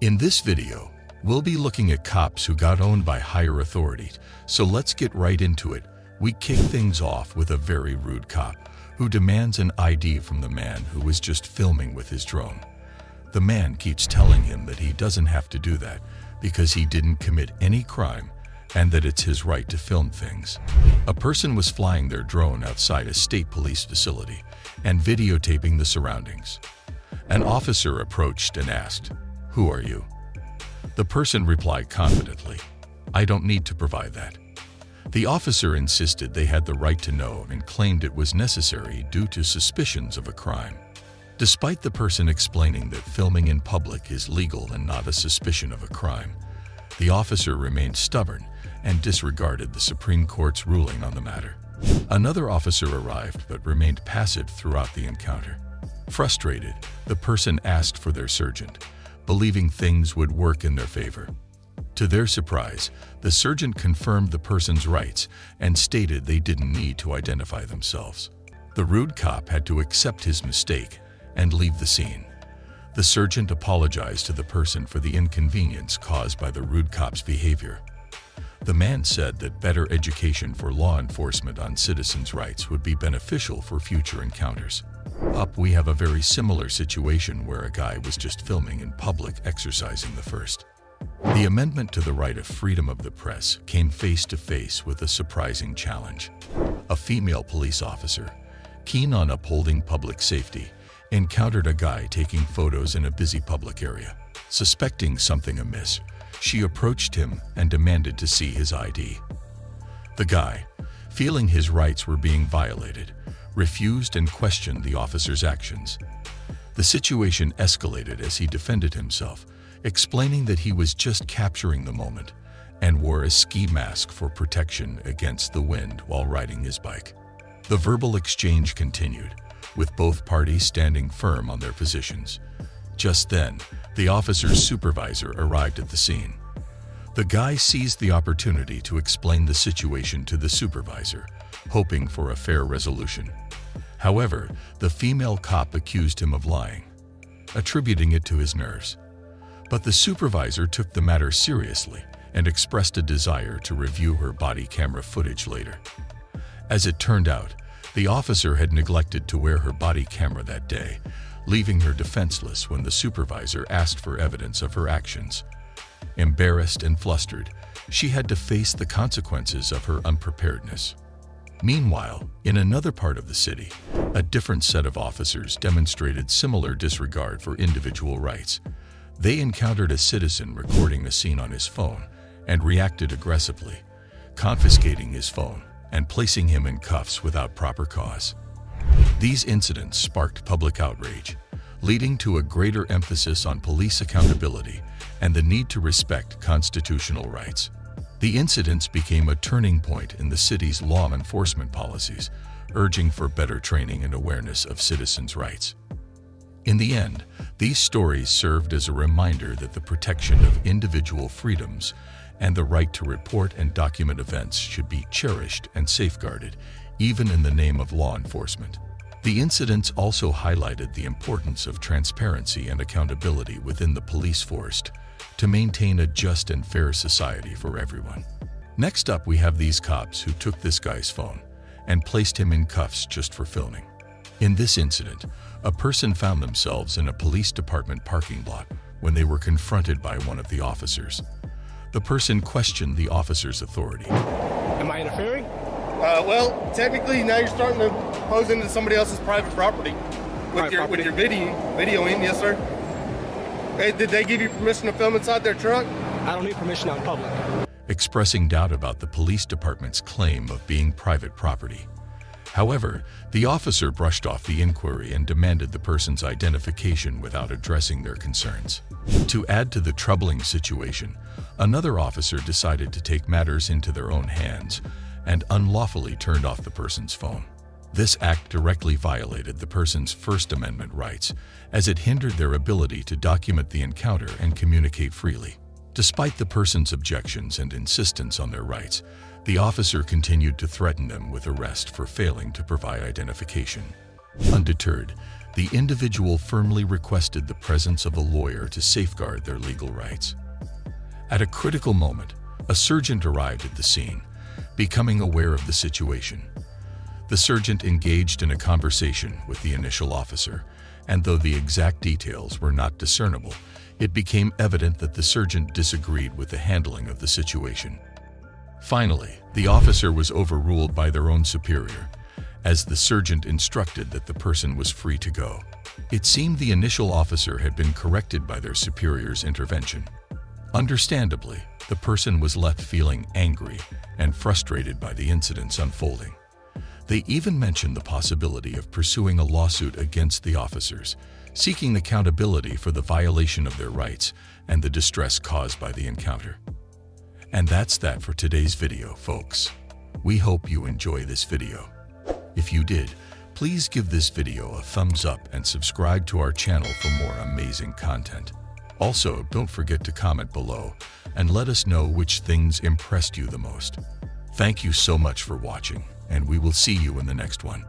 In this video, we'll be looking at cops who got owned by higher authorities, so let's get right into it. We kick things off with a very rude cop who demands an ID from the man who was just filming with his drone. The man keeps telling him that he doesn't have to do that because he didn't commit any crime and that it's his right to film things. A person was flying their drone outside a state police facility and videotaping the surroundings. An officer approached and asked, "Who are you?" The person replied confidently, "I don't need to provide that." The officer insisted they had the right to know and claimed it was necessary due to suspicions of a crime. Despite the person explaining that filming in public is legal and not a suspicion of a crime, the officer remained stubborn and disregarded the Supreme Court's ruling on the matter. Another officer arrived but remained passive throughout the encounter. Frustrated, the person asked for their sergeant, believing things would work in their favor. To their surprise, the sergeant confirmed the person's rights and stated they didn't need to identify themselves. The rude cop had to accept his mistake and leave the scene. The sergeant apologized to the person for the inconvenience caused by the rude cop's behavior. The man said that better education for law enforcement on citizens' rights would be beneficial for future encounters. Up, we have a very similar situation where a guy was just filming in public exercising the first. The amendment to the right of freedom of the press came face to face with a surprising challenge. A female police officer, keen on upholding public safety, encountered a guy taking photos in a busy public area. Suspecting something amiss, she approached him and demanded to see his ID. The guy, feeling his rights were being violated, refused and questioned the officer's actions. The situation escalated as he defended himself, explaining that he was just capturing the moment and wore a ski mask for protection against the wind while riding his bike. The verbal exchange continued, with both parties standing firm on their positions. Just then, the officer's supervisor arrived at the scene. The guy seized the opportunity to explain the situation to the supervisor, hoping for a fair resolution. However, the female cop accused him of lying, attributing it to his nerves. But the supervisor took the matter seriously and expressed a desire to review her body camera footage later. As it turned out, the officer had neglected to wear her body camera that day, leaving her defenseless when the supervisor asked for evidence of her actions. Embarrassed and flustered, she had to face the consequences of her unpreparedness. Meanwhile, in another part of the city, a different set of officers demonstrated similar disregard for individual rights. They encountered a citizen recording a scene on his phone and reacted aggressively, confiscating his phone and placing him in cuffs without proper cause. These incidents sparked public outrage, leading to a greater emphasis on police accountability and the need to respect constitutional rights. The incidents became a turning point in the city's law enforcement policies, urging for better training and awareness of citizens' rights. In the end, these stories served as a reminder that the protection of individual freedoms and the right to report and document events should be cherished and safeguarded, even in the name of law enforcement. The incidents also highlighted the importance of transparency and accountability within the police force to maintain a just and fair society for everyone. Next up, we have these cops who took this guy's phone and placed him in cuffs just for filming. In this incident, a person found themselves in a police department parking lot when they were confronted by one of the officers. The person questioned the officer's authority. Am I interfering? Well, technically now you're starting to pose into somebody else's private property with your videoing. Yes, sir. Hey, did they give you permission to film inside their truck? I don't need permission out in public. Expressing doubt about the police department's claim of being private property. However, the officer brushed off the inquiry and demanded the person's identification without addressing their concerns. To add to the troubling situation, another officer decided to take matters into their own hands and unlawfully turned off the person's phone. This act directly violated the person's First Amendment rights, as it hindered their ability to document the encounter and communicate freely. Despite the person's objections and insistence on their rights, the officer continued to threaten them with arrest for failing to provide identification. Undeterred, the individual firmly requested the presence of a lawyer to safeguard their legal rights. At a critical moment, a sergeant arrived at the scene, becoming aware of the situation. The sergeant engaged in a conversation with the initial officer, and though the exact details were not discernible, it became evident that the sergeant disagreed with the handling of the situation. Finally, the officer was overruled by their own superior, as the sergeant instructed that the person was free to go. It seemed the initial officer had been corrected by their superior's intervention. Understandably, the person was left feeling angry and frustrated by the incidents unfolding. They even mentioned the possibility of pursuing a lawsuit against the officers, seeking accountability for the violation of their rights and the distress caused by the encounter. And that's that for today's video, folks. We hope you enjoy this video. If you did, please give this video a thumbs up and subscribe to our channel for more amazing content. Also, don't forget to comment below and let us know which things impressed you the most. Thank you so much for watching, and we will see you in the next one.